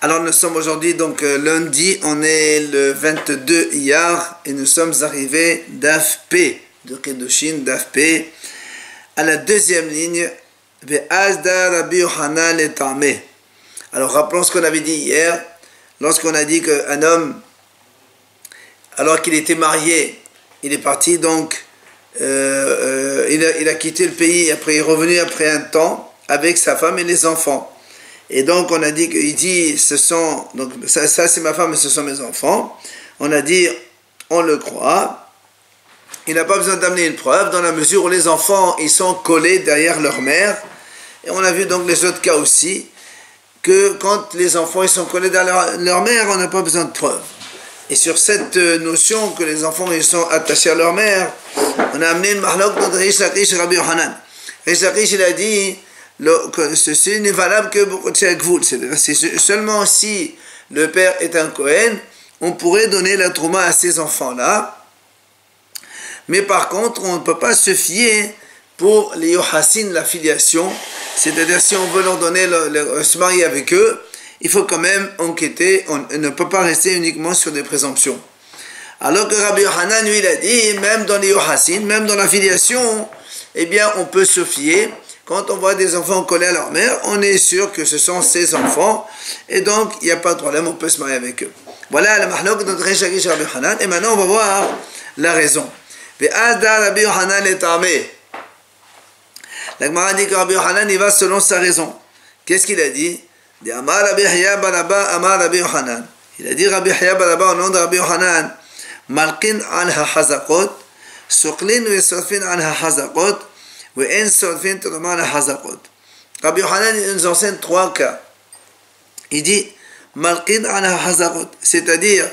Alors nous sommes aujourd'hui donc lundi, on est le 22 Iyar et nous sommes arrivés d'Af P, de Kedushin, d'Af P, à la deuxième ligne, Ve'azda Rabbi Yochanan et Tameh. Alors rappelons ce qu'on avait dit hier, lorsqu'on a dit qu'un homme, alors qu'il était marié, il est parti donc, il a quitté le pays, après il est revenu après un temps avec sa femme et les enfants. Et donc on a dit qu'il dit, donc ça c'est ma femme et ce sont mes enfants. On a dit, on le croit. Il n'a pas besoin d'amener une preuve dans la mesure où les enfants ils sont collés derrière leur mère. Et on a vu donc les autres cas aussi, que quand les enfants ils sont collés derrière leur mère, on n'a pas besoin de preuve. Et sur cette notion que les enfants ils sont attachés à leur mère, on a amené une mahlok de Rish Lakish et Rabbi Yochanan. Rish Lakish il a dit que ceci n'est valable que pour c'est seulement si le père est un Kohen, on pourrait donner la trouma à ces enfants-là. Mais par contre, on ne peut pas se fier pour les Yohassin, la filiation. C'est-à-dire, si on veut leur donner, se marier avec eux, il faut quand même enquêter. On ne peut pas rester uniquement sur des présomptions. Alors que Rabbi Yochanan, lui, il a dit, même dans les Yohassin, même dans la filiation, eh bien, on peut se fier. Quand on voit des enfants collés à leur mère, on est sûr que ce sont ses enfants. Et donc, il n'y a pas de problème, on peut se marier avec eux. Voilà la mahlok de Rish Lakish Rabbi Yochanan. Et maintenant, on va voir la raison. Ve'azda Rabbi Yochanan et Tameh. La Gemara dit que Rabbi Yochanan, il va selon sa raison. Qu'est-ce qu'il a dit? Il a dit Rabbi Yahya Baraba Amar Rabbi Yochanan. Il a dit Rabbi Yahya Baraba au nom de Rabbi Yochanan, Malkin al ha-hazakot, Suqlin ve Sofin al ha-hazakot, Ve'en Sofin Toloma al ha-hazakot. Rabbi Yochanan il nous enseigne trois cas. Il dit Malkin al ha-hazakot, c'est-à-dire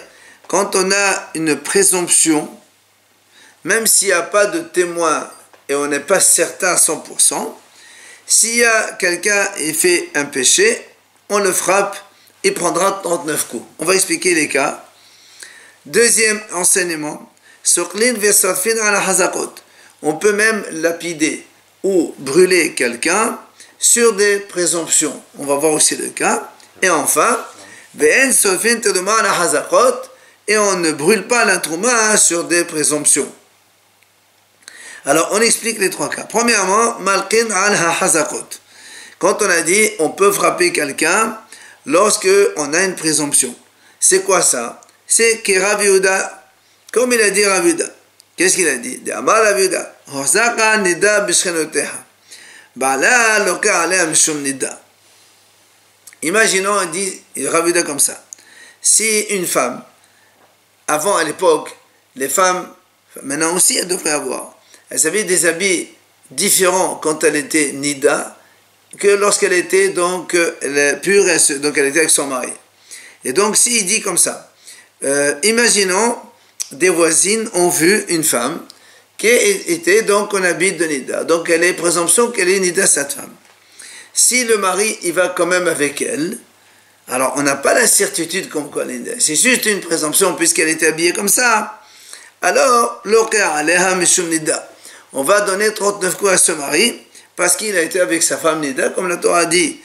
quand on a une présomption, même s'il n'y a pas de témoin et on n'est pas certain à 100%, s'il y a quelqu'un qui fait un péché, on le frappe, il prendra 39 coups. On va expliquer les cas. Deuxième enseignement, on peut même lapider ou brûler quelqu'un sur des présomptions. On va voir aussi le cas. Et enfin, et on ne brûle pas la trouma sur des présomptions. Alors, on explique les trois cas. Premièrement, Malkin al ha-hazakot. Quand on a dit, on peut frapper quelqu'un lorsque on a une présomption. C'est quoi ça? C'est que Rav Yehuda, comme il a dit Rav Yehuda, qu'est-ce qu'il a dit? Amar Rav Yehuda, Hozaka nida b'shchenoteha, ba'ala loka alea mishum nida. Imaginons, on dit Rav Yehuda comme ça. Si une femme, avant à l'époque, les femmes, maintenant aussi elles devraient avoir, elles avaient des habits différents quand elle était nida que lorsqu'elle était donc pure, donc elle était avec son mari. Et donc s'il dit comme ça, imaginons des voisines ont vu une femme qui était donc en habit de nida, donc elle est présomption qu'elle est nida cette femme. Si le mari il va quand même avec elle, alors on n'a pas la certitude comme quoi elle est nida, c'est juste une présomption puisqu'elle était habillée comme ça. Alors l'oka aleha mishum nida, on va donner 39 coups à ce mari parce qu'il a été avec sa femme nida, comme la Torah dit,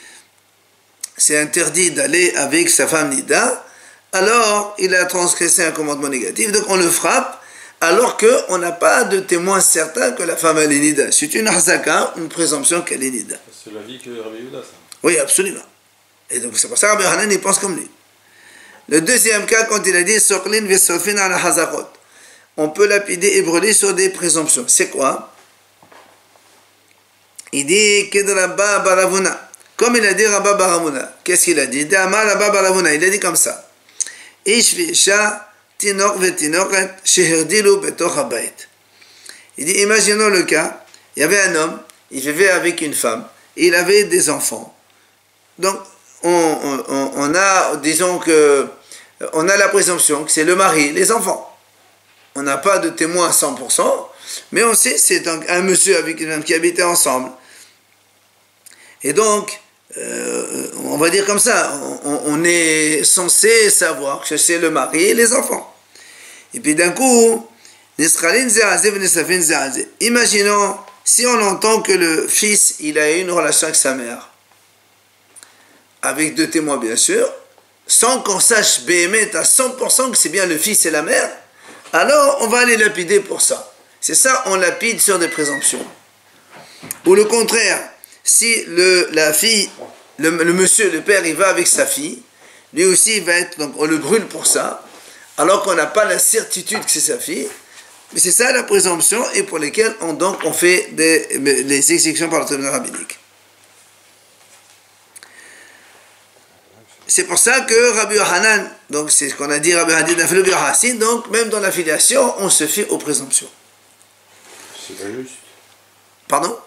c'est interdit d'aller avec sa femme nida, alors il a transgressé un commandement négatif, donc on le frappe, alors qu'on n'a pas de témoin certain que la femme elle est nida. C'est une hazaka, une présomption qu'elle est nida. C'est l'avis que Rabbi Yehuda, ça. Oui, absolument. Et donc c'est pour ça que Rabbi Yochanan il pense comme lui. Le deuxième cas, quand il a dit Soklin vesofin ala hazakot, on peut lapider et brûler sur des présomptions. C'est quoi? Il dit que de Rabba Baravuna. Comme il a dit Rabba Baravuna. Qu'est-ce qu'il a dit? Il a dit comme ça. Il dit, imaginons le cas, il y avait un homme, il vivait avec une femme, et il avait des enfants. Donc, on a, disons que, on a la présomption que c'est le mari, les enfants. On n'a pas de témoin à 100%, mais on sait c'est un monsieur avec une femme qui habitaient ensemble. Et donc, on va dire comme ça, on est censé savoir que c'est le mari et les enfants. Et puis d'un coup, imaginons si on entend que le fils, il a eu une relation avec sa mère, avec deux témoins bien sûr, sans qu'on sache Béhémet à 100% que c'est bien le fils et la mère, alors on va les lapider pour ça. C'est ça, on lapide sur des présomptions. Ou le contraire, si la fille, le monsieur, le père, il va avec sa fille, lui aussi il va être, donc on le brûle pour ça, alors qu'on n'a pas la certitude que c'est sa fille. Mais c'est ça la présomption, et pour lesquelles on fait les exécutions par le tribunal rabbinique. C'est pour ça que Rabbi Yohanan, donc c'est ce qu'on a dit, Rabbi Yohanan, donc même dans la filiation, on se fie aux présomptions. C'est pas juste. Pardon?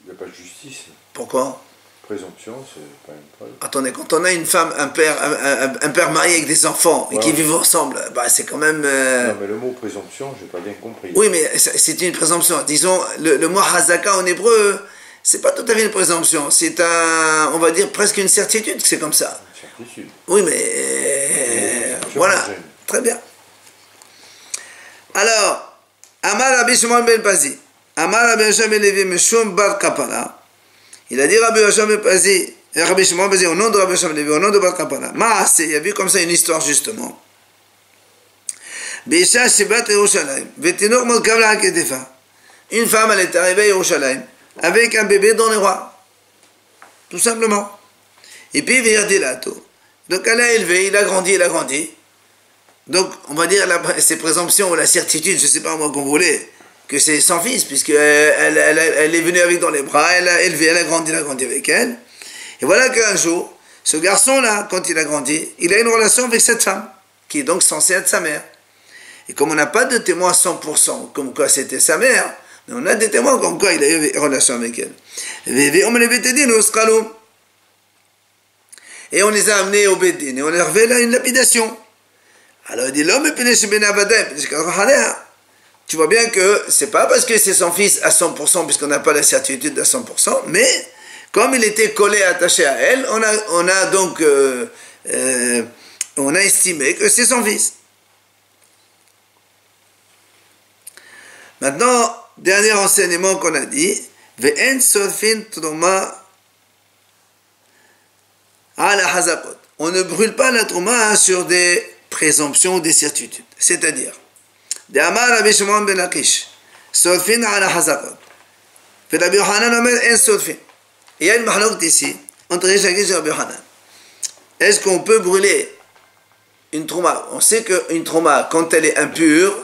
Il n'y a pas de justice. Pourquoi? Présomption, c'est pas une preuve. Attendez, quand on a une femme, un père marié avec des enfants et qui vivent ensemble, bah c'est quand même... Non, mais le mot présomption, j'ai pas bien compris. Oui, mais c'est une présomption. Disons, le mot hazaka en hébreu, c'est pas tout à fait une présomption. C'est on va dire presque une certitude que c'est comme ça. Une certitude. Oui, mais... voilà, très bien. Alors, Amar Rabbi Shimon ben Pazi, Amar Rabbi Yoshua ben Levi Meshum bar Kapara, il a dit Rabbi Yoshua ben Pazi, Rabbi Shimon ben Pazi, au nom de Rabbi Yoshua ben Levi, au nom de bar Kapara, Maase, il y a vu comme ça une histoire justement. Bisha Shibat Yerushalayim, Vetinok Mod Kavla Haketefa. Une femme, elle est arrivée à Yerushalayim avec un bébé dans les rois. Tout simplement. Et puis, Virdilato. Donc, elle a élevé, il a grandi. Donc, on va dire, ces présomptions ou la certitude, je ne sais pas moi qu'on voulait, que c'est son fils, puisqu'elle elle est venue avec dans les bras, elle a élevé, elle a grandi avec elle. Et voilà qu'un jour, ce garçon-là, quand il a grandi, il a une relation avec cette femme, qui est donc censée être sa mère. Et comme on n'a pas de témoins 100%, comme quoi c'était sa mère, mais on a des témoins comme quoi il a eu une relation avec elle. Et on les a amenés au Bédine, et on leur a fait là une lapidation. Alors il dit, l'homme tu vois bien que c'est pas parce que c'est son fils à 100%, puisqu'on n'a pas la certitude à 100%, mais comme il était collé, attaché à elle, on a donc on a estimé que c'est son fils. Maintenant, dernier enseignement qu'on a dit, Ve'en sorfin truma ala hazakot. On ne brûle pas la trouma sur des présomptions ou des certitudes. C'est-à-dire, de Amar Rabbi Shimon ben Lakish, sorfin ala hazakot. Fait Rabbi Yohanan omer en sorfin. Il y a une mahlok ici, entre Rish Lakish et Rabbi Yohanan. Est-ce qu'on peut brûler une trouma? On sait qu'une trouma, quand elle est impure,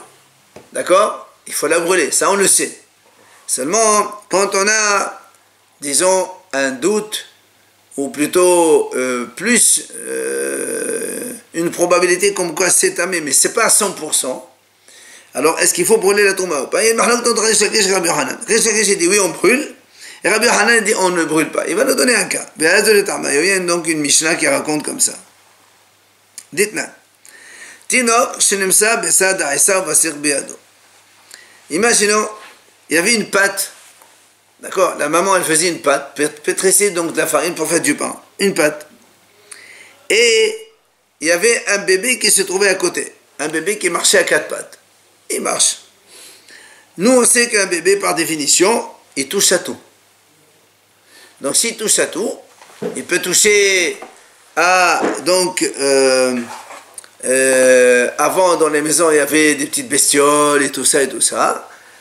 d'accord, il faut la brûler, ça on le sait. Seulement, quand on a, disons, un doute, ou plutôt plus une probabilité comme quoi c'est tamé, mais c'est pas à 100%, alors est-ce qu'il faut brûler la trouma ou pas? Il y a une mahlok entre Rish Lakish et Rabbi Yohanan. Rish Lakish dit oui, on brûle, et Rabbi Yohanan dit on ne brûle pas. Il va nous donner un cas. Il y a donc une Mishnah qui raconte comme ça. Dites-moi. Tinok, Shenemsa, Besad, Aïsa, Vasir, Beado. Imaginons, il y avait une pâte, d'accord, la maman elle faisait une pâte, pétrissait donc de la farine pour faire du pain, une pâte. Et il y avait un bébé qui se trouvait à côté, un bébé qui marchait à quatre pattes. Il marche. Nous on sait qu'un bébé par définition, il touche à tout. Donc s'il touche à tout, il peut toucher à, donc, avant dans les maisons il y avait des petites bestioles et tout ça.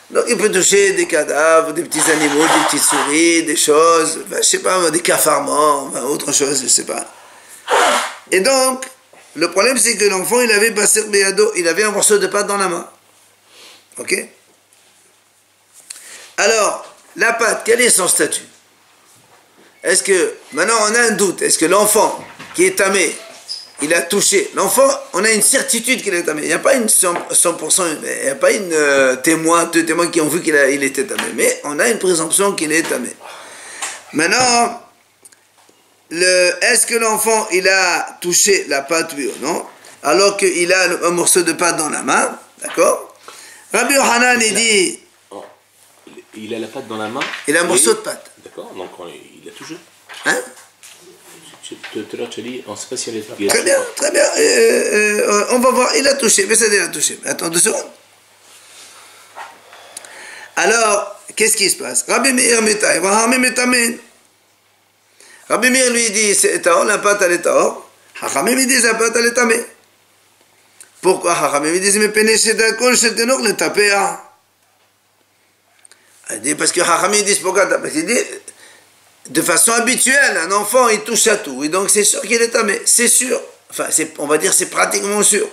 Donc il peut toucher des cadavres, des petits animaux, des petites souris, des choses, je sais pas, des cafards morts, autre chose, je sais pas. Et donc, le problème c'est que l'enfant il avait Basir Béado, il avait un morceau de pâte dans la main. Ok? Alors, la pâte, quel est son statut? Est-ce que, maintenant on a un doute, est-ce que l'enfant qui est tamé, il a touché l'enfant, on a une certitude qu'il est tamé. Il n'y a pas une 100%, il n'y a pas une deux témoins qui ont vu qu'il était tamé, mais on a une présomption qu'il est tamé. Maintenant, est-ce que l'enfant il a touché la pâte, oui ou non, alors qu'il a un morceau de pâte dans la main, d'accord? Rabbi Yohanan il dit, il a la pâte dans la main. Il a un morceau de pâte. D'accord, donc il a touché. Hein? On ne sait pas si elle est... Très bien, très bien. On va voir, il a touché, mais ça il a touché. Attends 2 secondes. Alors, qu'est-ce qui se passe? Rabbi Meir Rabbi Meir lui dit, c'est Taor, la pâte elle est Taor. Hachamim ils disent la pâte elle est tamée. Pourquoi Hachamim ils disent mais pénécher d'alcool chez le ténor le taper hein? Il dit parce que Hachamim ils disent pourquoi? Parce qu'il dit de façon habituelle un enfant il touche à tout et donc c'est sûr qu'il est tamé, c'est sûr. Enfin on va dire c'est pratiquement sûr.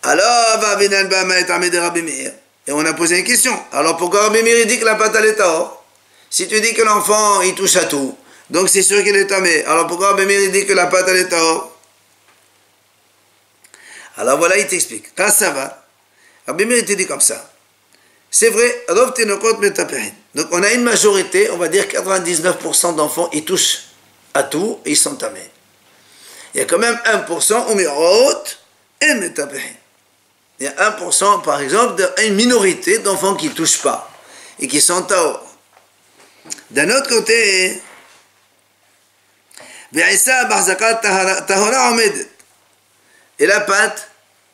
Alors va Avinan Bama est tamé de Rabbi Meir. Et on a posé une question. Alors pourquoi Rabbi Meir dit que la pâte elle est tahor? Si tu dis que l'enfant il touche à tout, donc c'est sûr qu'il est tamé. Alors pourquoi Rabbi Meir dit que la pâte elle est tahor? Alors voilà, il t'explique. Quand ça va, Rabbi Meir te dit comme ça. C'est vrai, Rov Tinokot Metaperin. Donc on a une majorité, on va dire 99% d'enfants, ils touchent à tout et ils sont tamés. Il y a quand même 1% au Mirot et Metaperin. Il y a 1% par exemple d'une minorité d'enfants qui ne touchent pas et qui sont tahor. D'un autre côté, et la pâte,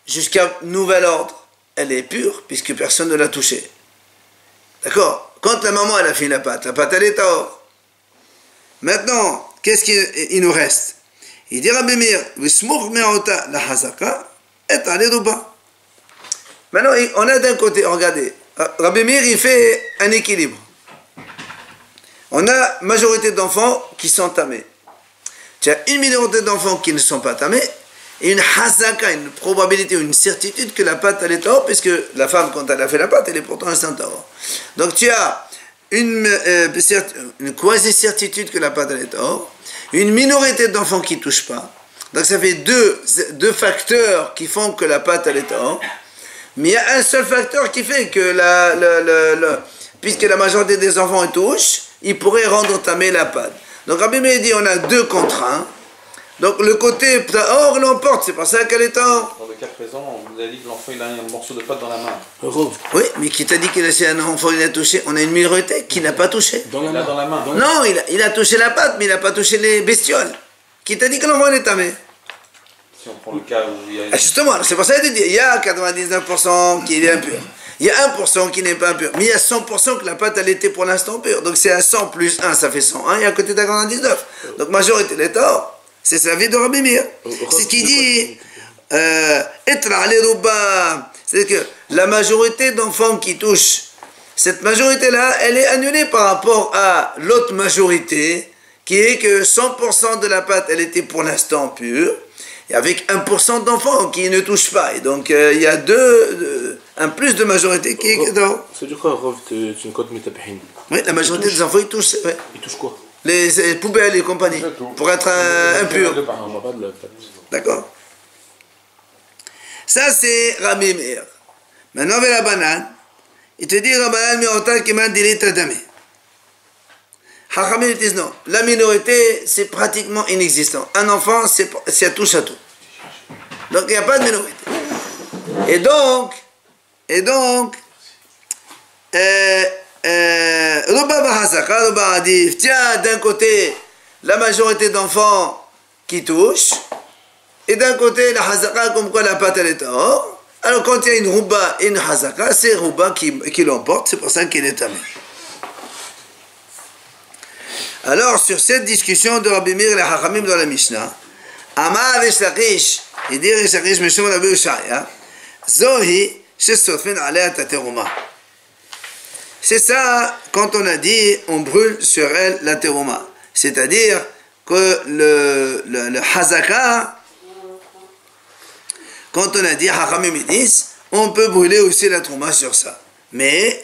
jusqu'à nouvel ordre, elle est pure, puisque personne ne l'a touchée. D'accord? Quand la maman elle a fait la pâte elle est tahor. Maintenant, qu'est-ce qu'il nous reste? Il dit Rabbi Meir, la hazaka et aleruba. Maintenant, on a d'un côté, regardez, Rabbi Meir il fait un équilibre. On a majorité d'enfants qui sont tamés. Tu as une minorité d'enfants qui ne sont pas tamés et une hazaka, une probabilité, une certitude que la pâte elle est tahor, puisque la femme quand elle a fait la pâte elle est pourtant instant tahor. Donc tu as une quasi-certitude que la pâte elle est tahor, une minorité d'enfants qui ne touchent pas. Donc ça fait deux facteurs qui font que la pâte elle est tahor. Mais il y a un seul facteur qui fait que puisque la majorité des enfants touchent, il pourrait rendre tamé la pâte. Donc Rabbi Meir dit on a 2 contre 1. Donc le côté tahor l'emporte, c'est pour ça qu'elle est tahor. Dans le cas présent, on vous a dit que l'enfant il a un morceau de pâte dans la main. Oui, mais qui t'a dit qu'il a un enfant il a touché? On a une minorité qui n'a pas touché. Dans la main. Non, il a touché la pâte, mais il n'a pas touché les bestioles. Qui t'a dit que l'enfant est tamé? Si on prend le cas où il y a... Ah, justement, c'est pour ça qu'il dit il y a 99% qui est impur. Il y a 1% qui n'est pas impur. Mais il y a 100% que la pâte, elle était pour l'instant pure. Donc c'est à 100 plus 1, ça fait 101. Et à côté de 99. Donc majorité est tahor. C'est la vie de Rabbi Meir. C'est ce qu'il dit. Etra les rouba. C'est-à-dire que la majorité d'enfants qui touchent, cette majorité-là, elle est annulée par rapport à l'autre majorité, qui est que 100% de la pâte, elle était pour l'instant pure. Et avec 1% d'enfants qui ne touchent pas. Et donc, il y a un plus de majorité qui est dedans. Ça veut dire quoi, Rov Tinokot Metaperin? Oui, la majorité des enfants, ils touchent. Ouais. Ils touchent quoi? Les poubelles et compagnie. Pour être impurs. D'accord? Ça, c'est Rabbi Meir. Maintenant, vers la banane, il te dit Rabbanan Meotal qui m'a dit Tadamé. Hachamim disent non. La minorité, c'est pratiquement inexistant. Un enfant, c'est touche à tout. Donc, il n'y a pas de minorité. Et donc, tiens, d'un côté, la majorité d'enfants qui touchent, et d'un côté, la hazaka, comme quoi la pâte elle est tahor. Alors, quand il y a une rouba et une hazaka, c'est rouba qui l'emporte, c'est pour ça qu'il est tamé. Alors, sur cette discussion de Rabbi Meir et les Hachamim dans la Mishnah, Amar Rish Lakish, il dit Rish Lakish, Meshum Rabbi Ushaya, Zohi, Shesofin Alea Tateruma. C'est ça, quand on a dit, on brûle sur elle la teruma. C'est-à-dire que le hazaka, quand on a dit Hachamim disent, on peut brûler aussi la teruma sur ça. Mais,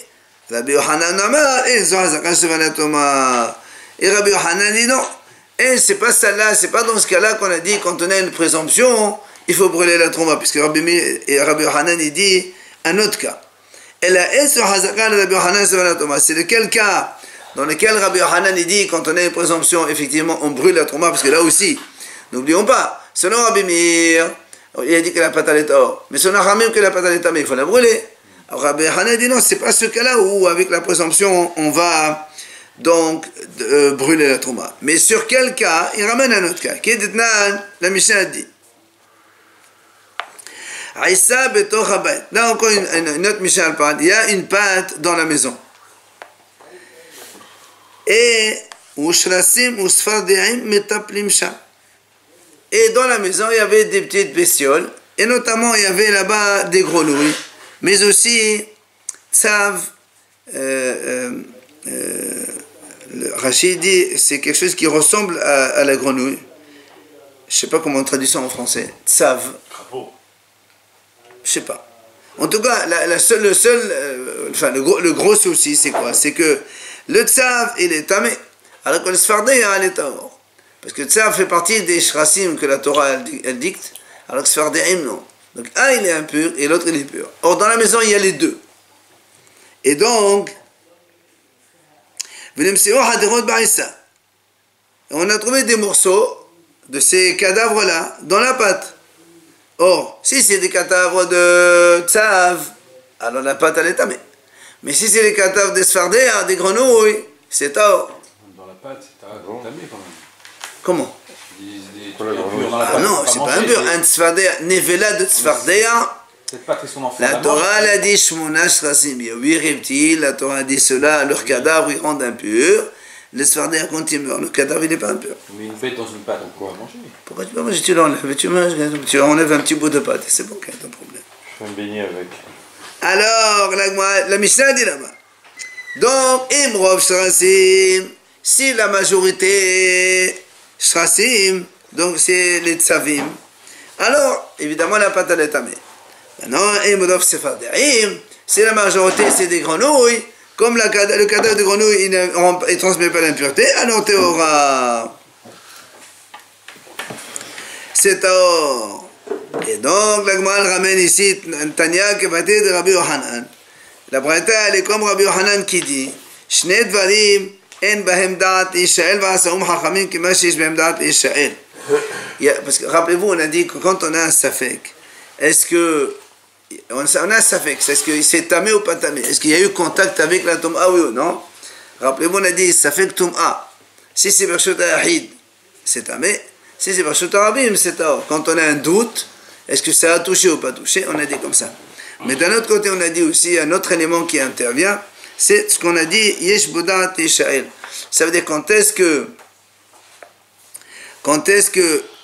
Rabbi Yohanan Amar, et Zo hazaka sur la teruma. Et Rabbi Yohanan dit non. Et c'est pas celle-là, c'est pas dans ce cas-là qu'on a dit, quand on a une présomption, il faut brûler la teruma. Puisque Rabbi Yohanan, il dit un autre cas. Et la c'est lequel cas dans lequel Rabbi Yohanan dit quand on a une présomption, effectivement on brûle la trauma, parce que là aussi, n'oublions pas, selon Rabbi Meir, il a dit que la pâte est tahor, mais selon Hachamim que la pâte est tamée, il faut la brûler. Alors Rabbi Yohanan dit non, c'est pas ce cas-là où avec la présomption on va donc brûler la trauma. Mais sur quel cas? Il ramène un autre cas. Qui est la Mishnah dit. Là encore une autre Mishnah parle. Il y a une pâte dans la maison. Et Et dans la maison, il y avait des petites bestioles. Et notamment, il y avait là-bas des grenouilles. Mais aussi, tsav. Rachid dit, c'est quelque chose qui ressemble à la grenouille. Je ne sais pas comment on traduit ça en français. Tsav. Crapaud. Je sais pas. En tout cas, le gros souci, c'est quoi? C'est que le tsav, il est tamé, alors que le sfardéa, il est tahor. Parce que le tsav fait partie des shrasim que la Torah, elle dicte, alors que le sfardéim, non. Donc, un, il est impur, et l'autre, il est pur. Or, dans la maison, il y a les deux. Et donc, on a trouvé des morceaux de ces cadavres-là dans la pâte. Or, si c'est des cadavres de tsav, alors la pâte elle est tamée. Mais si c'est les cadavres des sfardéas, des grenouilles, c'est tahor. Dans la pâte, c'est tamé quand même. Comment? Ah non, c'est pas impur. Un tzfardéa, nevela de tzfardéa, Cette pâte, est-ce qu'on en fait la Torah l'a dit, Shmona Shrasim, il y a 8 reptiles, la Torah a dit cela, leur cadavre ils rendent impur. Le sfardéa, quand il meurt, le cadavre il n'est pas impur. Mais une bête dans une pâte, on pourra manger. Pourquoi tu peux manger? Tu l'enlèves, tu enlèves un petit bout de pâte, c'est bon, qu'il y a un problème. Je vais me baigner avec. Alors, la Mishnah dit là-bas. Donc, Imrov Shrasim, si la majorité Shrasim, donc c'est les Tzavim, alors, évidemment, la pâte elle est tamée. Maintenant, Imrov Sephardaim, si la majorité c'est des grenouilles, comme le cadavre de grenouille il ne transmet pas l'impureté, alors Théora. C'est Théor. Et donc, la Gemara ramène ici Tanya qui va dire de Rabbi Yohanan. La Braïta, elle est comme Rabbi Yohanan qui dit Shne dvarim en bahem da'at Yisrael v'asaum hachamim kima sheish bahem da'at Yisrael. Parce que rappelez-vous, on a dit que quand on a un safek, est-ce que on a un safek, est-ce que c'est tamé ou pas tamé? Est-ce qu'il y a eu contact avec la tum'a, oui ou non? Rappelez-vous, on a dit safek tum'a. Si c'est Bershut Ahid, c'est tamé. Si c'est Bershut Arabim, c'est tahor. Quand on a un doute, est-ce que ça a touché ou pas touché? On a dit comme ça. Mais d'un autre côté, on a dit aussi un autre élément qui intervient, c'est ce qu'on a dit Yesh Bodat Yisrael. Ça veut dire quand est-ce que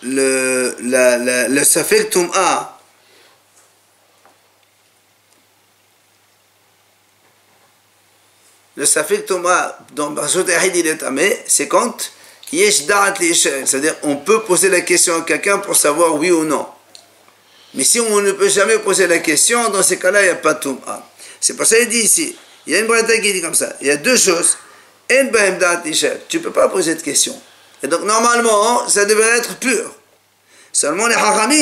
le safek tum'a, le safek tum'a dans Bershut Ahid il est tamé, c'est quand Yesh Da'at Yisrael. C'est-à-dire on peut poser la question à quelqu'un pour savoir oui ou non. Mais si on ne peut jamais poser la question, dans ces cas-là, il n'y a pas de tum'a. C'est pour ça qu'il dit ici, il y a une braïta qui dit comme ça, il y a deux choses. Tu ne peux pas poser de question. Et donc, normalement, ça devrait être pur. Seulement, les hachamim,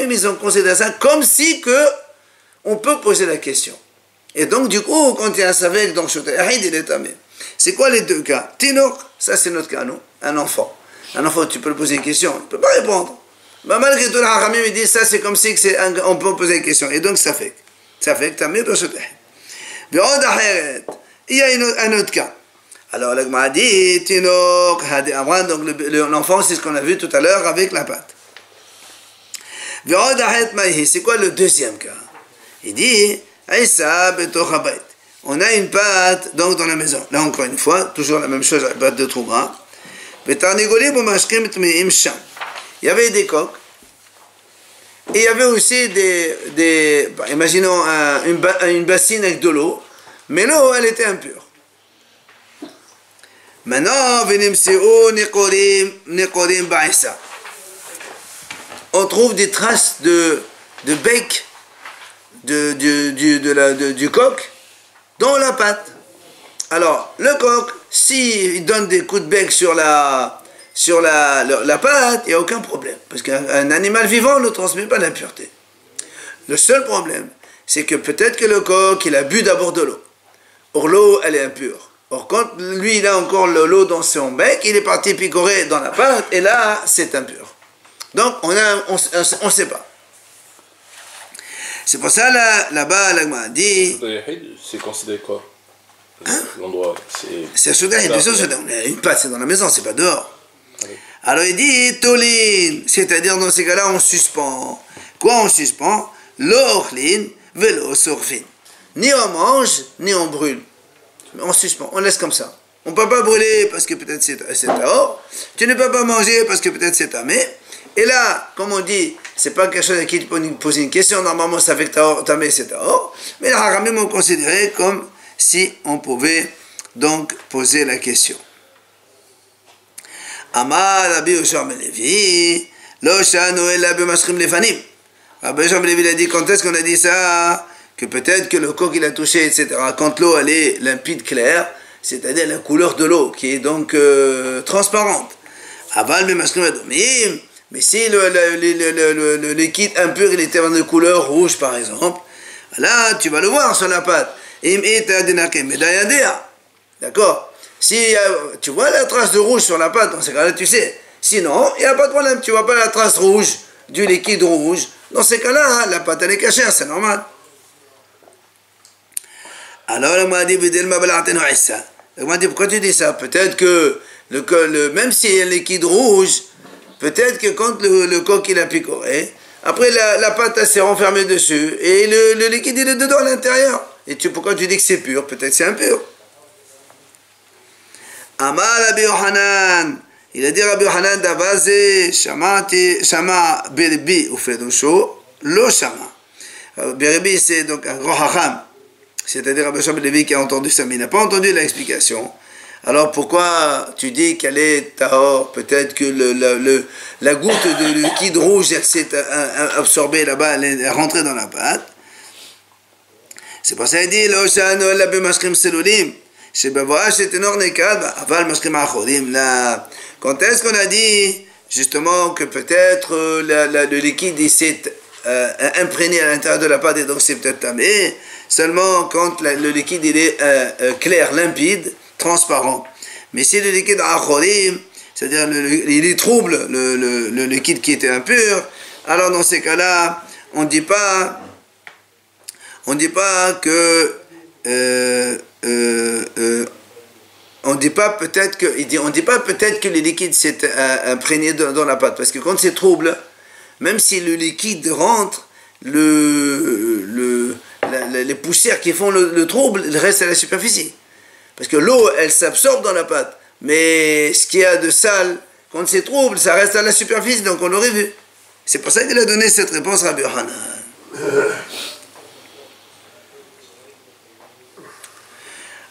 ils ont considéré ça comme si que on peut poser la question. Et donc, du coup, quand il y a un savek dans Shut Ahid, il est tamé. C'est quoi les deux cas? Tinok, ça c'est notre cas, non? Un enfant. Un enfant, tu peux lui poser une question, il ne peut pas répondre. Mais malgré tout, les hachamim, ils disent ça, c'est comme si on peut poser une question. Et donc, ça fait tamé dans Shut Ahid. Il y a un autre cas. Alors, la Gemara dit, Tinok, Hadi Amran, donc l'enfant, c'est ce qu'on a vu tout à l'heure avec la pâte. C'est quoi le deuxième cas? Il dit, on a une pâte donc dans la maison. Là, encore une fois, toujours la même chose, la pâte de Trouma. Il y avait des coques. Et il y avait aussi imaginons une bassine avec de l'eau. Mais l'eau, elle était impure. Maintenant, on trouve des traces de bec du coq dans la pâte. Alors, le coq, s'il donne des coups de bec sur la pâte, il n'y a aucun problème. Parce qu'un animal vivant ne transmet pas l'impureté. Le seul problème, c'est que peut-être que le coq, il a bu d'abord de l'eau. Or, l'eau, elle est impure. Or, quand lui, il a encore l'eau dans son bec, il est parti picorer dans la pâte, et là, c'est impur. Donc, on ne sait pas. C'est pour ça, là-bas, l'Agma dit... C'est considéré quoi? L'endroit, c'est soudain, une pâte, c'est dans la maison, c'est pas dehors. Alors, il dit, Tolin, c'est-à-dire, dans ces cas-là, on suspend. Quoi on suspend? L'ochlin, velo sorfin. Ni on mange, ni on brûle. On suspend, on laisse comme ça. On ne peut pas brûler parce que peut-être c'est tahor. Tu ne peux pas manger parce que peut-être c'est tamé. Et là, comme on dit, c'est pas quelque chose qui te pose une question. Normalement, ça fait que tamé, c'est tahor. Mais les haramim ont considéré comme si on pouvait donc poser la question. Amar Rabbi Yoshua ben Levi, lo shanu ela b'mashchim lefanim. Rabbi Yoshua ben Levi a dit, quand est-ce qu'on a dit ça? Que peut-être que le coq il a touché, etc. Quand l'eau elle est limpide, claire, c'est-à-dire la couleur de l'eau qui est donc transparente. Aval b'mashchim adomim. Mais si le liquide impur il était de couleur rouge par exemple, là tu vas le voir sur la pâte. D'accord? Si tu vois la trace de rouge sur la pâte, dans ce cas-là tu sais. Sinon, il n'y a pas de problème, tu ne vois pas la trace rouge du liquide rouge. Dans ces cas-là, la pâte elle est cachée, c'est normal. Alors on m'a dit, pourquoi tu dis ça? Peut-être que même s'il y a un liquide rouge, peut-être que quand le coq il a picoré, après la pâte s'est renfermée dessus et le liquide il est dedans à l'intérieur. Et pourquoi tu dis que c'est pur? Peut-être c'est impur. Amar Rabbi Yohanan, il a dit Rabbi Yohanan d'Avazé, Shama Berbi ou Fedosho, Lo Shama. Berbi c'est donc un grand hacham, c'est-à-dire Rabbi Yoshua ben Levi qui a entendu ça, mais il n'a pas entendu l'explication. Alors pourquoi tu dis qu'elle est tahor? Peut-être que la goutte de liquide rouge elle s'est absorbée là-bas, elle est rentrée dans la pâte. C'est pour ça qu'il dit Lo shanu ela b'mashchim selulim. Quand est-ce qu'on a dit justement que peut-être le liquide s'est imprégné à l'intérieur de la pâte et donc c'est peut-être tamé? Seulement quand le liquide il est clair, limpide, transparent. Mais si le liquide achorim, c'est-à-dire il trouble le liquide qui était impur, alors dans ces cas-là, on ne dit pas que on dit pas peut-être que le liquide s'est imprégné dans la pâte, parce que quand c'est trouble, même si le liquide rentre, les poussières qui font le trouble restent à la superficie, parce que l'eau elle s'absorbe dans la pâte, mais ce qu'il y a de sale quand c'est trouble, ça reste à la superficie, donc on l'aurait vu. C'est pour ça qu'il a donné cette réponse à Rabbi Yohanan.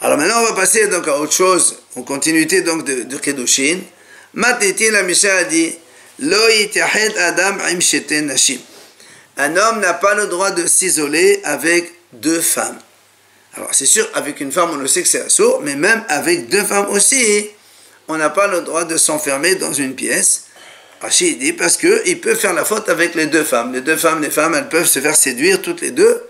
Alors maintenant on va passer donc à autre chose, en continuité donc de Kedushin. Matetin la Mishnah a dit Lo yitahed adam im sheten nashim. Un homme n'a pas le droit de s'isoler avec deux femmes. Alors c'est sûr, avec une femme on le sait que c'est assourd, mais même avec deux femmes aussi, on n'a pas le droit de s'enfermer dans une pièce. Rashi dit parce qu'il peut faire la faute avec les deux femmes. Les femmes, elles peuvent se faire séduire toutes les deux,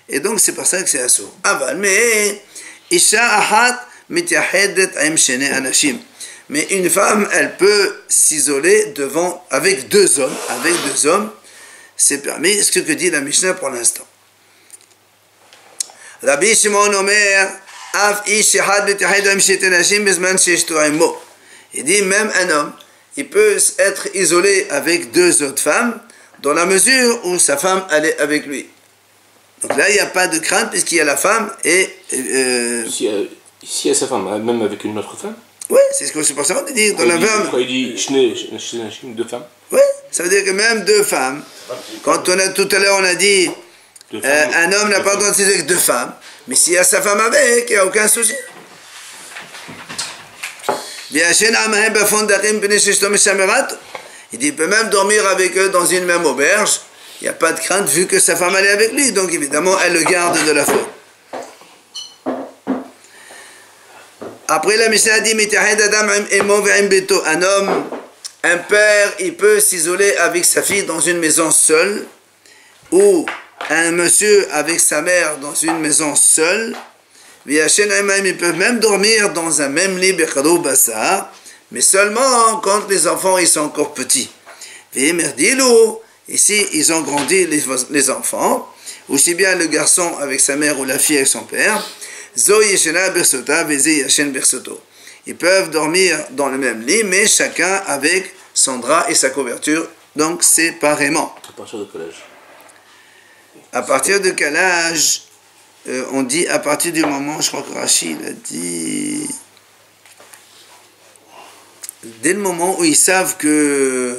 et donc c'est pour ça que c'est assourd. Aval, mais Isha ahat mityahedet aim shene anashim. Mais une femme, elle peut s'isoler avec deux hommes. C'est permis. Ce que dit la Mishnah pour l'instant. Rabbi Shimon Omer, Av ish echad mityahedet aim shene anashim bezman sheshto aimo. Il dit même un homme, il peut être isolé avec deux autres femmes dans la mesure où sa femme elle est avec lui. Donc là, il n'y a pas de crainte puisqu'il y a la femme et... Si il y a sa femme, même avec une autre femme? Oui, c'est ce que c'est pour ça qu'on dit. Dans la femme... Pourquoi il dit deux femmes? Oui, ça veut dire que même deux femmes, quand tout à l'heure on a dit un homme n'a pas le droit de s'isoler avec deux femmes, mais s'il y a sa femme avec, il n'y a aucun souci. Il dit, il peut même dormir avec eux dans une même auberge. Il n'y a pas de crainte vu que sa femme elle est avec lui. Donc évidemment, elle le garde de la faute. Après la Mishnah dit, un homme, un père, il peut s'isoler avec sa fille dans une maison seule, ou un monsieur avec sa mère dans une maison seule. Ils peuvent même dormir dans un même lit, mais seulement quand les enfants ils sont encore petits. Ici, ils ont grandi, les enfants, aussi bien le garçon avec sa mère ou la fille avec son père. Ils peuvent dormir dans le même lit, mais chacun avec son drap et sa couverture, donc séparément. À partir de quel âge? À partir de quel âge? On dit à partir du moment, je crois que Rachid a dit... dès le moment où ils savent que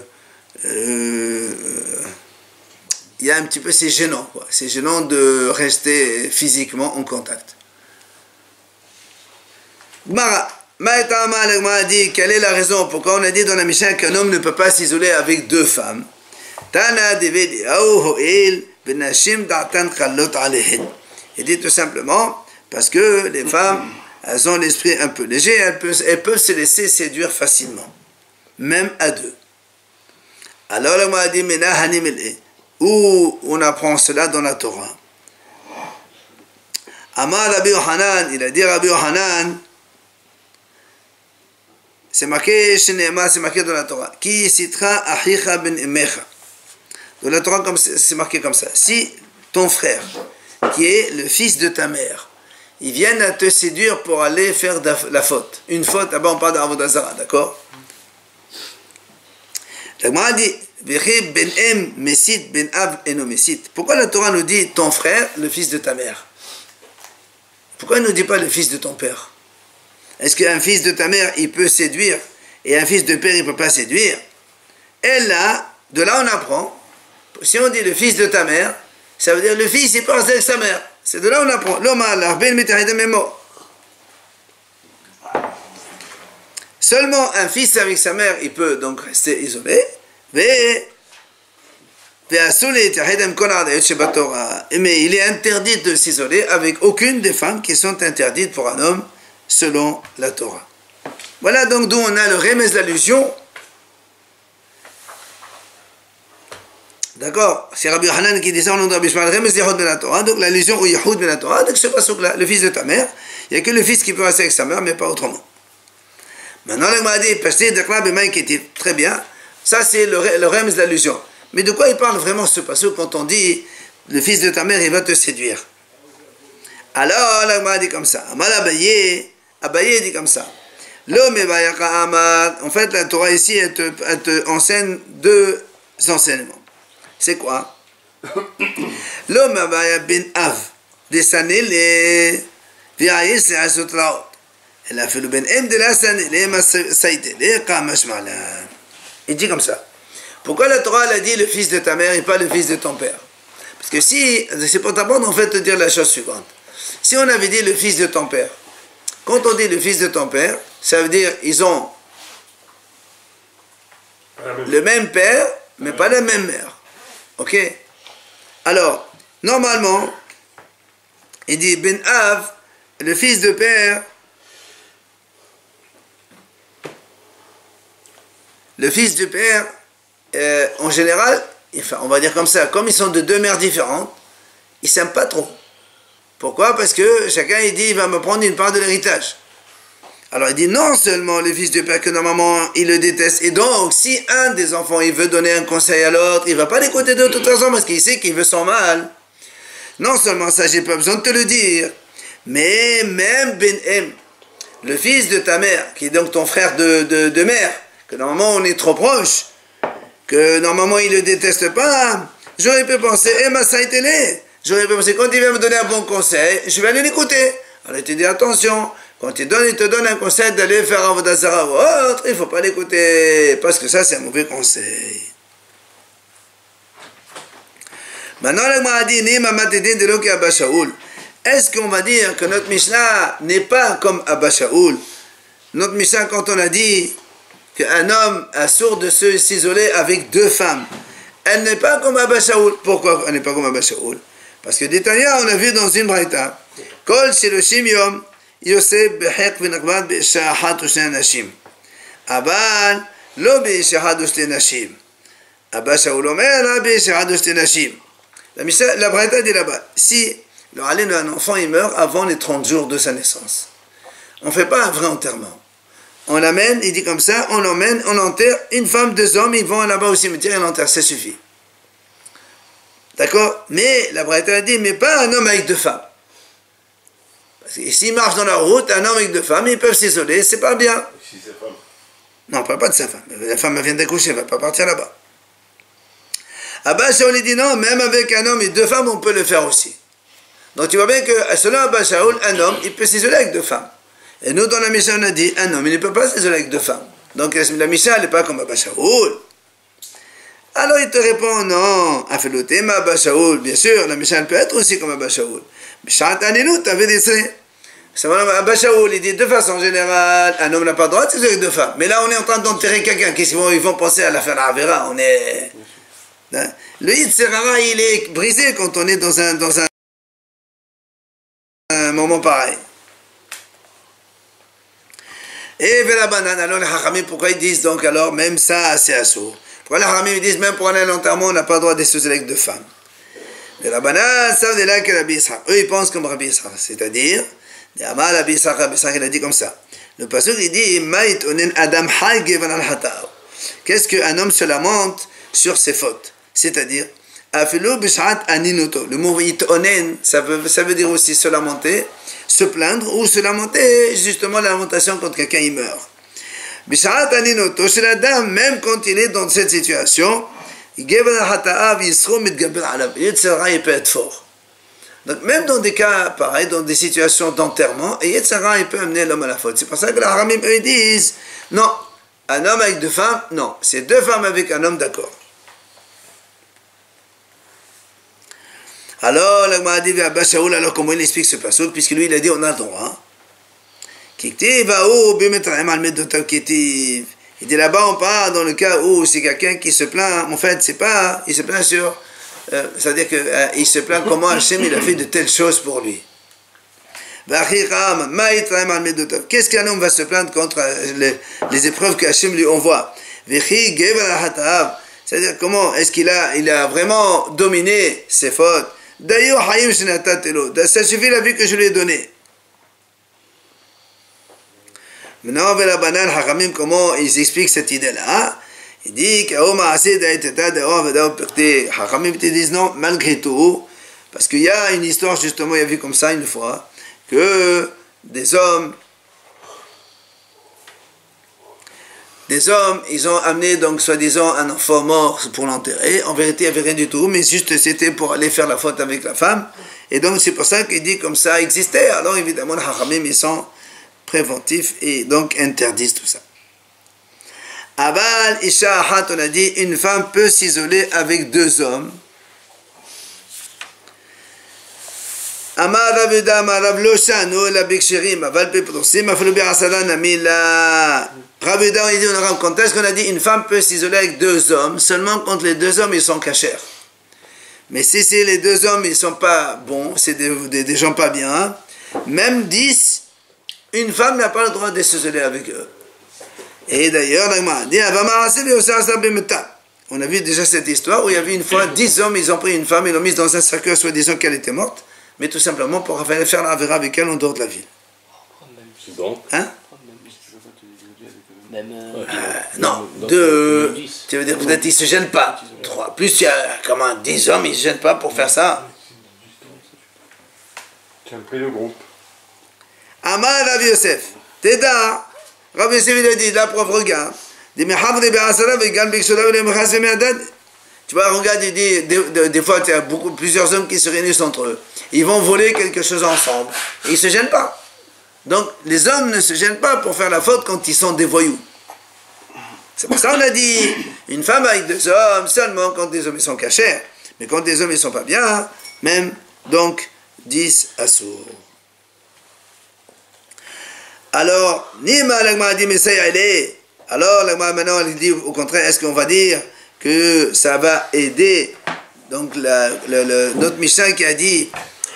il y a un petit peu, c'est gênant, quoi. C'est gênant de rester physiquement en contact. Gmara dit, quelle est la raison pourquoi on a dit dans la Mishnah qu'un homme ne peut pas s'isoler avec deux femmes? Il dit tout simplement parce que les femmes, elles ont l'esprit un peu léger, elles peuvent se laisser séduire facilement, même à deux. Alors la Gemara dit, où on apprend cela dans la Torah? Amar Rabbi Yohanan, il a dit Rabbi Yohanan, c'est marqué dans la Torah, Ki sitra achicha ben emecha. Dans la Torah, c'est marqué comme ça. Si ton frère, qui est le fils de ta mère, ils viennent à te séduire pour aller faire la faute. Une faute, là-bas on parle d'Avodah Zara, d'accord? La Gemara dit, ben em mesit, ben av eno mesit. Pourquoi la Torah nous dit ton frère, le fils de ta mère? Pourquoi elle ne nous dit pas le fils de ton père? Est-ce qu'un fils de ta mère, il peut séduire, et un fils de père, il ne peut pas séduire? Et là, de là on apprend, si on dit le fils de ta mère, ça veut dire le fils, il peut rester avec sa mère. C'est de là on apprend. Seulement un fils avec sa mère, il peut donc rester isolé. Mais il est interdit de s'isoler avec aucune des femmes qui sont interdites pour un homme selon la Torah. Voilà donc d'où on a le remez, l'allusion. D'accord? C'est Rabbi Yohanan qui dit ça au nom de Rabbi Shmuel, remez yehud ben la Torah, donc l'allusion au yehud ben la Torah, donc ce pasuk-là, le fils de ta mère, il n'y a que le fils qui peut rester avec sa mère, mais pas autrement. Maintenant, le m'a dit, qui était très bien, ça c'est le remez de l'allusion. Mais de quoi il parle vraiment ce pasuk quand on dit le fils de ta mère, il va te séduire? Alors, la Gemara dit comme ça. Amal Abaye dit comme ça. En fait, la Torah ici, elle te enseigne deux enseignements. C'est quoi? L'homme Abaya ben Av, Desanele, Viaïs et Asotraot. Elle a fait le ben M de la Sanele, Masaïtele, Kamashmala. Il dit comme ça. Pourquoi la Torah a dit le fils de ta mère et pas le fils de ton père? Parce que si, c'est pour t'apprendre en fait de dire la chose suivante. Si on avait dit le fils de ton père, quand on dit le fils de ton père, ça veut dire ils ont le même père, mais pas la même mère. Ok? Alors, normalement, il dit Ben Av, le fils de père, en général, enfin, on va dire comme ça, comme ils sont de deux mères différentes, ils ne s'aiment pas trop. Pourquoi? Parce que chacun il dit il va me prendre une part de l'héritage. Alors il dit non seulement le fils de père que normalement il le déteste, et donc si un des enfants il veut donner un conseil à l'autre, il ne va pas l'écouter de toute façon parce qu'il sait qu'il veut son mal. Non seulement ça, j'ai pas besoin de te le dire, mais même Ben M, le fils de ta mère, qui est donc ton frère de mère, que normalement on est trop proche, que normalement il ne le déteste pas, j'aurais pu penser, ça a été laid. J'aurais pu penser, quand il vient me donner un bon conseil, je vais aller l'écouter. Alors il te dit attention, quand il te donne un conseil d'aller faire un Avodah Zara ou autre, il ne faut pas l'écouter, parce que ça c'est un mauvais conseil. Maintenant, la Gemara dit, est-ce qu'on va dire que notre Mishnah n'est pas comme Abba Shaul? Notre Mishnah, quand on a dit qu'un homme a sourd de s'isoler avec deux femmes, elle n'est pas comme Abba Shaul. Pourquoi elle n'est pas comme Abba Shaul? Parce que d'Itania, on a vu dans une braïta, Kol Shiloshim Yom, Yosef Behek Vinakvad Be'Shahat Ushne Nashim. Abal, Lo Be'Shahat Ushne Nashim. Abba Shaul Omer, La Be'Shahat Ushne Nashim. La braïta dit là-bas, si un enfant il meurt avant les 30 jours de sa naissance, on ne fait pas un vrai enterrement. On l'amène, il dit comme ça, on l'emmène, on enterre, une femme, deux hommes, ils vont là-bas au cimetière et l'enterrent, ça suffit. D'accord? Mais la Braïta a dit, mais pas un homme avec deux femmes. Parce que s'ils marchent dans la route, un homme avec deux femmes, ils peuvent s'isoler, c'est pas bien. Si c'est femme. Non, on ne parle pas de sa femme. La femme vient d'accoucher, elle ne va pas partir là-bas. Abba Shaul dit non, même avec un homme et deux femmes, on peut le faire aussi. Donc tu vois bien que selon Abba Shaul, un homme, il peut s'isoler avec deux femmes. Et nous, dans la Mishnah, on a dit, un homme, il ne peut pas s'isoler avec deux femmes. Donc la Mishnah n'est pas comme Abba Shaul. Alors il te répond non, Afelotema Abba Shaul, bien sûr, la Mishnah peut être aussi comme Abba Shaul. Bishat Aninut, t'avais dit ça. Abba Shaul, il dit de façon générale, un homme n'a pas le droit de se avec deux femmes. Mais là, on est en train d'enterrer quelqu'un. Qu'est-ce qu'ils vont penser à l'affaire Avera? On est. Hein? Le Yitzhara, il est brisé quand on est dans un moment pareil. Et vers la banane, alors les Hachamim, pourquoi ils disent donc alors même ça, c'est assourd? Pourquoi les Hachamim disent même pour aller à l'enterrement, on n'a pas le droit d'essouser avec deux femmes? Mais la banane, ça veut dire que Rabbi Yitzhak. Eux, ils pensent comme Rabbi Yitzhak, c'est-à-dire, Rabbi Yitzhak, il a dit comme ça. Le pasuk, il dit, Ma'it onen adam hay gevan al hata'av. Qu'est-ce qu'un homme se lamente sur ses fautes? C'est-à-dire, afilu bishat aninoto. Le mot itonen, ça veut dire aussi se lamenter, se plaindre ou se lamenter, justement la lamentation quand quelqu'un il meurt. Bishat aninoto, chez la dame, même quand il est dans cette situation, il peut être fort. Donc même dans des cas pareils, dans des situations d'enterrement, il peut amener l'homme à la faute. C'est pour ça que les Haramim, eux, disent, non, un homme avec deux femmes, non, c'est deux femmes avec un homme, d'accord. Alors, l'Agma dit, Abba Shaul, alors comment il explique ce passage, puisque lui, il a dit, on a le droit. Il dit là-bas, on parle dans le cas où c'est quelqu'un qui se plaint, en fait, c'est pas, il se plaint sur, c'est-à-dire qu'il se plaint comment Hachem il a fait de telles choses pour lui. Qu'est-ce qu'un homme va se plaindre contre les épreuves que Hachem lui envoie? C'est-à-dire comment est-ce qu'il a vraiment dominé ses fautes? D'ailleurs, ça suffit la vie que je lui ai donnée. Maintenant, vers la banane, Hachamim, comment ils expliquent cette idée-là? Il dit Hachamim te disent non, malgré tout, parce qu'il y a une histoire, justement, il y a vu comme ça une fois, que des hommes, ils ont amené, donc, soi-disant, un enfant mort pour l'enterrer. En vérité, il n'y avait rien du tout, mais juste c'était pour aller faire la faute avec la femme. Et donc, c'est pour ça qu'il dit comme ça existait. Alors, évidemment, les Hachamim, ils sont préventif et donc interdisent tout ça. Aval Isha Ahat, on a dit, une femme peut s'isoler avec deux hommes. Amar Ravuda, Amar Rav Loshano, la Bikshirim, Aval Peprosim, Aflubi Asala Namila. Ravuda, il dit, quand est-ce qu'on a dit, une femme peut s'isoler avec deux hommes, seulement quand les deux hommes, ils sont cachers. Mais si les deux hommes, ils sont pas bons, c'est des gens pas bien, même 10, une femme n'a pas le droit de s'isoler avec eux. Et d'ailleurs, on a vu déjà cette histoire où il y avait une fois 10 hommes, ils ont pris une femme, ils l'ont mise dans un cercueil, soi-disant qu'elle était morte, mais tout simplement pour faire la Avera avec elle en dehors de la ville. C'est bon. Hein? Non, donc, 2, tu veux dire peut-être ils ne se gênent pas. 3, plus il y a comment 10 hommes, ils ne se gênent pas pour faire ça. Tu as pris le groupe. Amar Rav Yosef, Teda, Rav Yosef il a dit, la preuve, regarde, tu vois, regarde, il dit, des fois, il y a plusieurs hommes qui se réunissent entre eux. Ils vont voler quelque chose ensemble. Et ils ne se gênent pas. Donc, les hommes ne se gênent pas pour faire la faute quand ils sont des voyous. C'est pour ça qu'on a dit, une femme avec deux hommes, seulement quand des hommes ils sont cachés. Mais quand des hommes ils ne sont pas bien, même, donc, 10 assourds. Alors, Nima l'agma a dit, mais ça y est. Alors, l'agma maintenant, il dit, au contraire, est-ce qu'on va dire que ça va aider? Donc, notre Mishnah qui a dit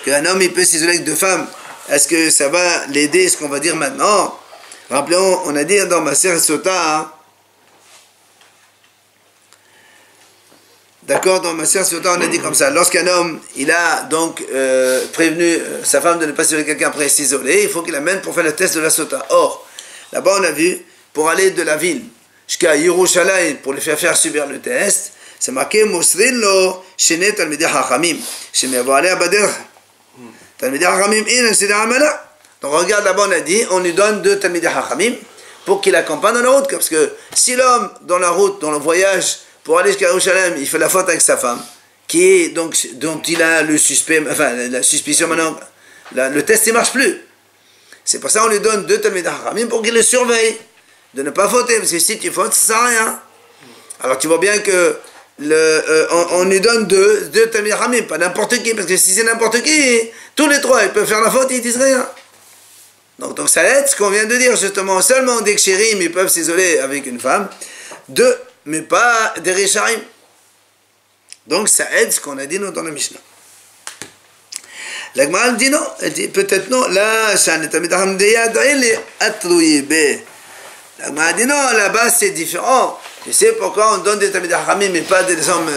qu'un homme, il peut s'isoler avec deux femmes, est-ce que ça va l'aider, ce qu'on va dire maintenant? Rappelons, on a dit dans Maser Sota, hein, d'accord, dans Maser Sota, on a dit comme ça, lorsqu'un homme, il a donc prévenu sa femme de ne pas s'isoler avec quelqu'un après s'isoler, il faut qu'il l'amène pour faire le test de la Sota. Or, là-bas on a vu, pour aller de la ville jusqu'à Yerushalayim, pour lui faire subir le test, c'est marqué, Mosrillo, Shene Talmidei Hachamim, Shene Yavoale Abader, Talmidei Hachamim, In, Shene Amala. Donc regarde, là-bas on a dit, on lui donne 2 Talmidei Hachamim pour qu'il accompagne dans la route, parce que si l'homme, dans la route, dans le voyage, pour aller jusqu'à Yerushalayim, il fait la faute avec sa femme, dont il a le suspect, enfin la suspicion maintenant, le test ne marche plus. C'est pour ça qu'on lui donne 2 Talmidei Hachamim pour qu'il le surveille. de ne pas fauter, parce que si tu fautes, ça sert à rien. Alors tu vois bien que on lui donne deux Talmidei Chachamim, pas n'importe qui, parce que si c'est n'importe qui, tous les trois, ils peuvent faire la faute, ils disent rien. Donc ça aide ce qu'on vient de dire, justement, seulement des kshérim, ils peuvent s'isoler avec une femme, deux, mais pas des risharim. Donc ça aide ce qu'on a dit nous dans la Mishnah. La Gemara dit non, elle dit peut-être non, là, ça n'est pas la Gemara dit non, là-bas c'est différent. Tu sais pourquoi on donne des Talmidei Chachamim mais pas des hommes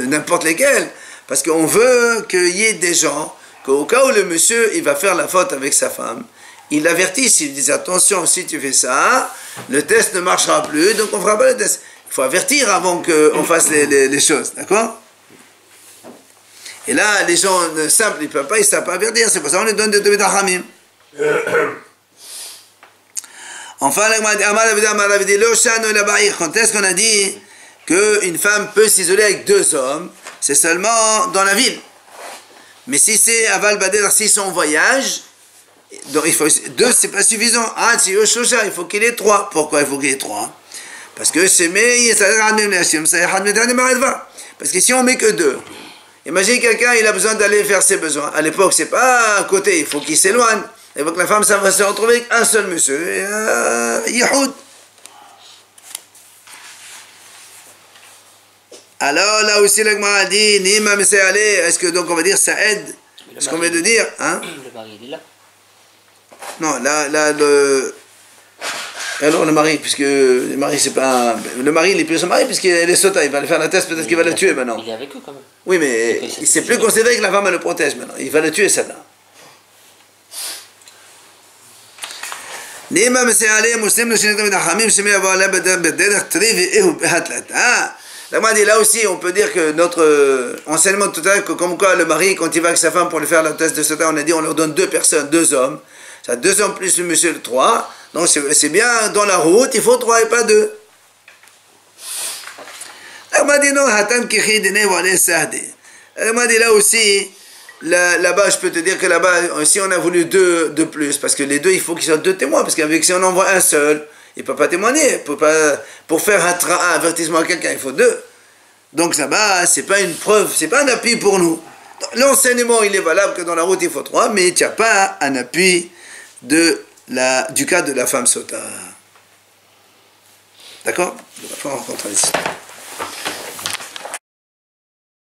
n'importe lesquels? Parce qu'on veut qu'il y ait des gens, qu'au cas où le monsieur il va faire la faute avec sa femme, il l'avertit, il dit attention, si tu fais ça, le test ne marchera plus, donc on ne fera pas le test. Il faut avertir avant qu'on fasse les choses, d'accord? Et là, les gens simples, ils ne savent pas avertir, c'est pour ça qu'on les donne des Talmidei Chachamim. Enfin, quand est-ce qu'on a dit qu'une femme peut s'isoler avec deux hommes? C'est seulement dans la ville. Mais si c'est à Val-Bader, si c'est en voyage, donc il faut, deux, c'est pas suffisant. Ah, si il faut qu'il y ait trois. Pourquoi il faut qu'il y ait trois? Parce que c'est parce que si on met que deux, imagine quelqu'un, il a besoin d'aller faire ses besoins. À l'époque, c'est pas à côté, il faut qu'il s'éloigne. Il faut que la femme, ça va se retrouver avec un seul monsieur. Yihoud. Alors là aussi, le Gemara dit, Nima Messayale, est-ce que donc on va dire ça aide? Ce qu'on vient de dire, hein? Le mari, il est là. Non, là, alors le mari, puisque le mari, c'est pas. Le mari, il est plus son mari, puisqu'il est sota, il va aller faire la thèse, peut-être qu'il va le tuer maintenant. Il est avec eux quand même. Oui, mais il s'est plus considéré que la femme, elle le protège maintenant. Il va le tuer, celle-là. Nima Messayale, Muslim, le Shinat Talmidei Chachamim, Shemei Avo Aleh Bederech Tri Ve'ehu Behatlata. Là, dit, là aussi, on peut dire que notre enseignement tout à l'heure, comme quoi le mari, quand il va avec sa femme pour lui faire la thèse de sota, on a dit, on leur donne deux personnes, deux hommes. Ça, deux hommes plus le monsieur, le trois. Donc c'est bien, dans la route, il faut trois et pas deux. Là, on dit non, Hatam Kichi Dene Wale Sahde. Là, dit là aussi, là-bas, je peux te dire que là-bas, si on a voulu deux de plus, parce que les deux, il faut qu'ils soient deux témoins, parce qu'avec si on envoie un seul, il ne peut pas témoigner. Pour faire un avertissement à quelqu'un, il faut deux. Donc là-bas, ce n'est pas une preuve, ce n'est pas un appui pour nous. L'enseignement, il est valable que dans la route, il faut trois, mais il n'y a pas un appui du cas de la femme sota. D'accord? On va pas rencontrer ici.